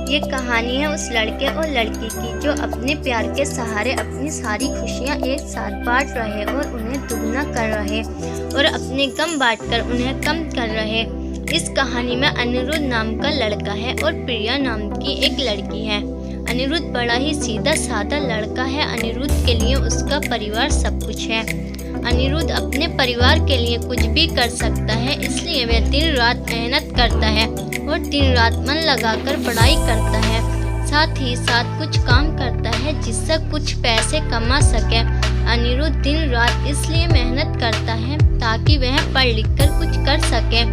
ये कहानी है उस लड़के और लड़की की जो अपने प्यार के सहारे अपनी सारी खुशियाँ एक साथ बांट रहे और उन्हें दुगना कर रहे और अपने गम बांटकर उन्हें कम कर रहे। इस कहानी में अनिरुद्ध नाम का लड़का है और प्रिया नाम की एक लड़की है। अनिरुद्ध बड़ा ही सीधा साधा लड़का है। अनिरुद्ध के लिए उसका परिवार सब कुछ है। अनिरुद्ध अपने परिवार के लिए कुछ भी कर सकता है, इसलिए वह दिन रात मेहनत करता है और दिन रात मन लगाकर पढ़ाई करता है। साथ ही साथ कुछ काम करता है जिससे कुछ पैसे कमा सके। अनिरुद्ध दिन रात इसलिए मेहनत करता है ताकि वह पढ़ लिख कर कुछ कर सके,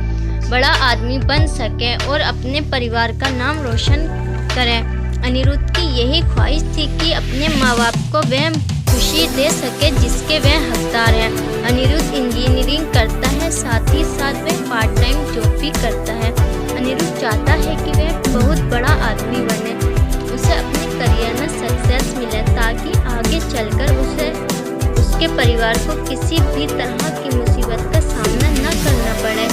बड़ा आदमी बन सके और अपने परिवार का नाम रोशन करे। अनिरुद्ध की यही ख्वाहिश थी कि अपने माँ बाप को वह खुशी दे सके जिसके वह हकदार है। अनिरुद्ध इंजीनियरिंग करता है, साथ ही साथ वह पार्ट टाइम जॉब भी करता है। अनिरुद्ध चाहता है कि वह बहुत बड़ा आदमी बने, उसे अपने करियर में सक्सेस मिले ताकि आगे चलकर उसे उसके परिवार को किसी भी तरह की मुसीबत का सामना न करना पड़े।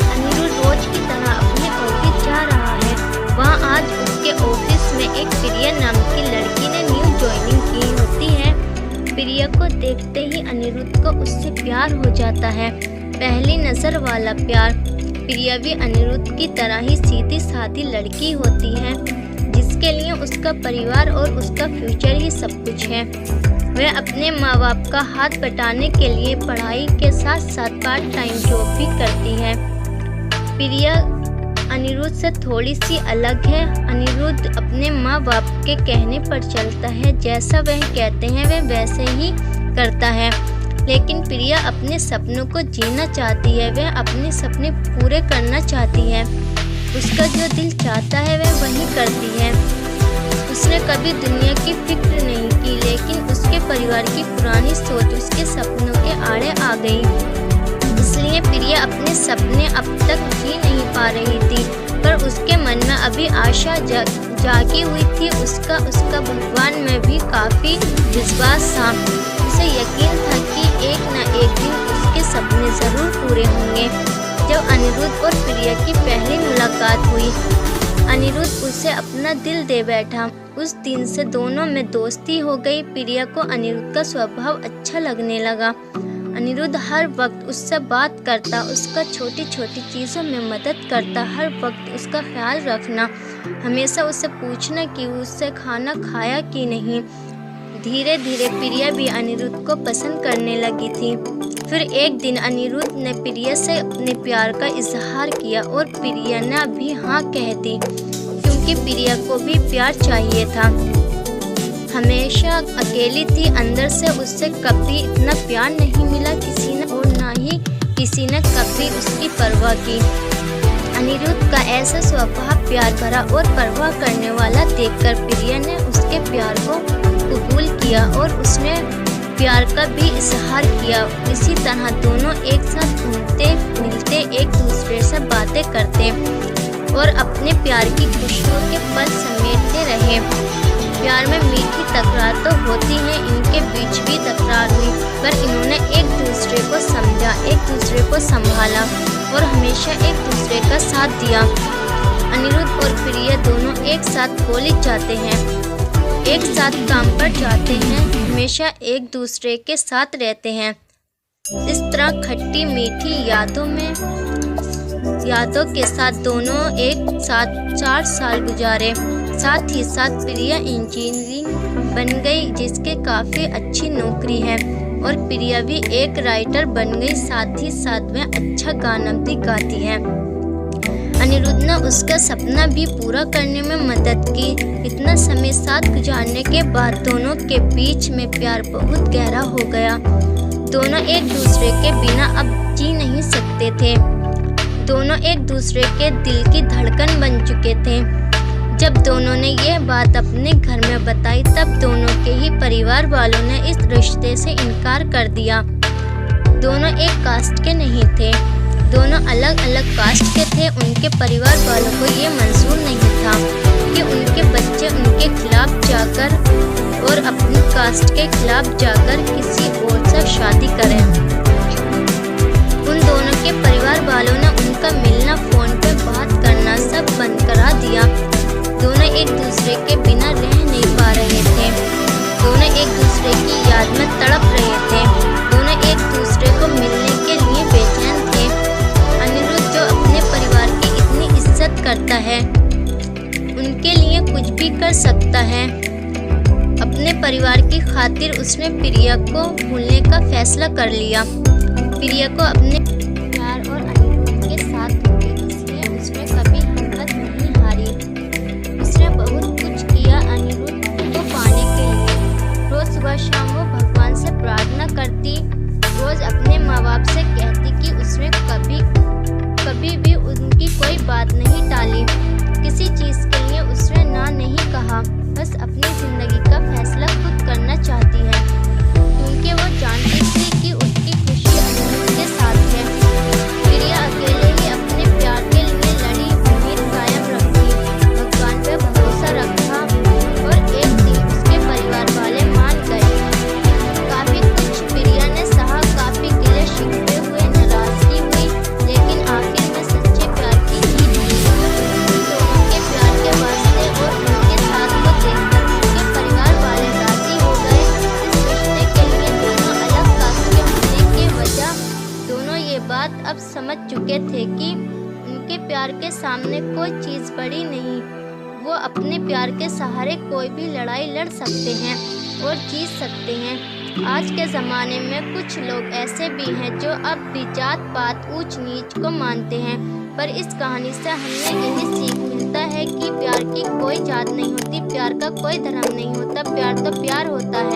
अनिरुद्ध रोज की तरह अपने ऑफिस जा रहा है। वहाँ आज उसके ऑफिस में एक प्रिया नाम की लड़की ने न्यू ज्वाइनिंग की होती है। प्रिया को देखते ही अनिरुद्ध को उससे प्यार हो जाता है, पहली नजर वाला प्यार। प्रिया भी अनिरुद्ध की तरह ही सीधी सादी लड़की होती है जिसके लिए उसका परिवार और उसका फ्यूचर ही सब कुछ है। वह अपने माँ बाप का हाथ बटाने के लिए पढ़ाई के साथ साथ पार्ट टाइम जॉब भी करती है। प्रिया अनिरुद्ध से थोड़ी सी अलग है। अनिरुद्ध अपने माँ बाप के कहने पर चलता है, जैसा वह कहते हैं वह वैसे ही करता है। लेकिन प्रिया अपने सपनों को जीना चाहती है, वह अपने सपने पूरे करना चाहती है। उसका जो दिल चाहता है वह वही करती है। उसने कभी दुनिया की फिक्र नहीं की, लेकिन उसके परिवार की पुरानी सोच उसके सपनों के आड़े आ गई। इसलिए प्रिया अपने सपने अब तक जी नहीं पा रही थी, पर उसके मन में अभी आशा जागी हुई थी। उसका भगवान में भी काफी विश्वास था। उसे यकीन था कि एक न एक दिन उसके सपने जरूर पूरे होंगे। जब अनिरुद्ध और प्रिया की पहली मुलाकात हुई, अनिरुद्ध उसे अपना दिल दे बैठा। उस दिन से दोनों में दोस्ती हो गई। प्रिया को अनिरुद्ध का स्वभाव अच्छा लगने लगा। अनिरुद्ध हर वक्त उससे बात करता, उसका छोटी छोटी चीज़ों में मदद करता, हर वक्त उसका ख्याल रखना, हमेशा उसे पूछना कि उससे खाना खाया कि नहीं। धीरे धीरे प्रिया भी अनिरुद्ध को पसंद करने लगी थी। फिर एक दिन अनिरुद्ध ने प्रिया से अपने प्यार का इजहार किया और प्रिया ने भी हाँ कह दी, क्योंकि प्रिया को भी प्यार चाहिए था। हमेशा अकेली थी, अंदर से उससे कभी इतना प्यार नहीं मिला किसी ने, और ना ही किसी ने कभी उसकी परवाह की। अनिरुद्ध का ऐसा स्वभाव प्यार भरा और परवाह करने वाला देखकर प्रिया ने उसके प्यार को कबूल किया और उसने प्यार का भी इजहार किया। इसी तरह दोनों एक साथ घूमते मिलते, एक दूसरे से बातें करते और अपने प्यार की खुशियों के पल समेटते रहे। प्यार में मीठी तकरार तो होती है, इनके बीच भी तकरार हुई, पर इन्होंने एक दूसरे को समझा, एक दूसरे को संभाला और हमेशा एक दूसरे का साथ दिया। अनिरुद्ध और प्रिया दोनों एक साथ कॉलेज जाते हैं, एक साथ काम पर जाते हैं, हमेशा एक दूसरे के साथ रहते हैं। इस तरह खट्टी मीठी यादों के साथ दोनों एक साथ 4 साल गुजारे। साथ ही साथ प्रिया इंजीनियरिंग बन गई, जिसके काफ़ी अच्छी नौकरी है, और प्रिया भी एक राइटर बन गई। साथ ही साथ वह अच्छा गाना भी गाती है। अनिरुद्ध ने उसका सपना भी पूरा करने में मदद की। इतना समय साथ गुजारने के बाद दोनों के बीच में प्यार बहुत गहरा हो गया। दोनों एक दूसरे के बिना अब जी नहीं सकते थे। दोनों एक दूसरे के दिल की धड़कन बन चुके थे। जब दोनों ने यह बात अपने घर में बताई, तब दोनों के ही परिवार वालों ने इस रिश्ते से इनकार कर दिया। दोनों एक कास्ट के नहीं थे, दोनों अलग अलग कास्ट के थे। उनके परिवार वालों को ये मंजूर नहीं था कि उनके बच्चे उनके खिलाफ जाकर और अपनी कास्ट के खिलाफ जाकर किसी और से शादी करें। उन दोनों के परिवार वालों ने उनका मिलना, फोन पे बात करना सब बंद करा दिया। एक दूसरे के बिना रह नहीं पा रहे थे। दोनों एक दूसरे की याद में तड़प रहे थे। दोनों एक दूसरे को मिलने के लिए बेचैन थे। अनिरुद्ध जो अपने परिवार की इतनी इज्जत करता है, उनके लिए कुछ भी कर सकता है। अपने परिवार की खातिर उसने प्रिया को भूलने का फैसला कर लिया। प्रिया को अपने प्यार और अनिरुद्ध के साथ होगी, इसलिए उसने कभी हिम्मत नहीं हारी। उसने बहुत कुछ किया अनिरुद्ध को पाने के लिए। रोज सुबह शाम वो भगवान से प्रार्थना करती, रोज अपने माँ बाप से कहती कि उसने कभी भी उनकी कोई बात नहीं टाली। किसी चीज के लिए उसने ना नहीं कहा, बस अपनी जिंदगी का फैसला खुद करना चाहती है, क्योंकि वो जानती थी कि उसकी खुशी अनिरुद्ध के साथ है। प्रिया अकेले ही अपने प्यार के लिए लड़ी, उम्मीद कायम रखी, भगवान पे भरोसा रखा और एक दिन उसके परिवार वाले मान गए। काफी कुछ प्रिया ने सहा, काफी गिले शिकवे हुए, नाराजगी हुई, लेकिन आखिर में सच्चे प्यार की जीत हुई। दोनों के प्यार के वास्ते और उनके साथ को देखकर उनके परिवार वाले राजी हो गए। इस रिश्ते के लिए दोनों अलग कास्ट के होने की वजह दोनों ये बात अब समझ चुके थे कि उनके प्यार के सामने कोई चीज बड़ी नहीं। वो अपने प्यार के सहारे कोई भी लड़ाई लड़ सकते हैं और जीत सकते हैं। आज के ज़माने में कुछ लोग ऐसे भी हैं जो अब भी जात पात ऊंच नीच को मानते हैं, पर इस कहानी से हमें यही सीख मिलता है कि प्यार की कोई जात नहीं होती, प्यार का कोई धर्म नहीं होता, प्यार तो प्यार होता है।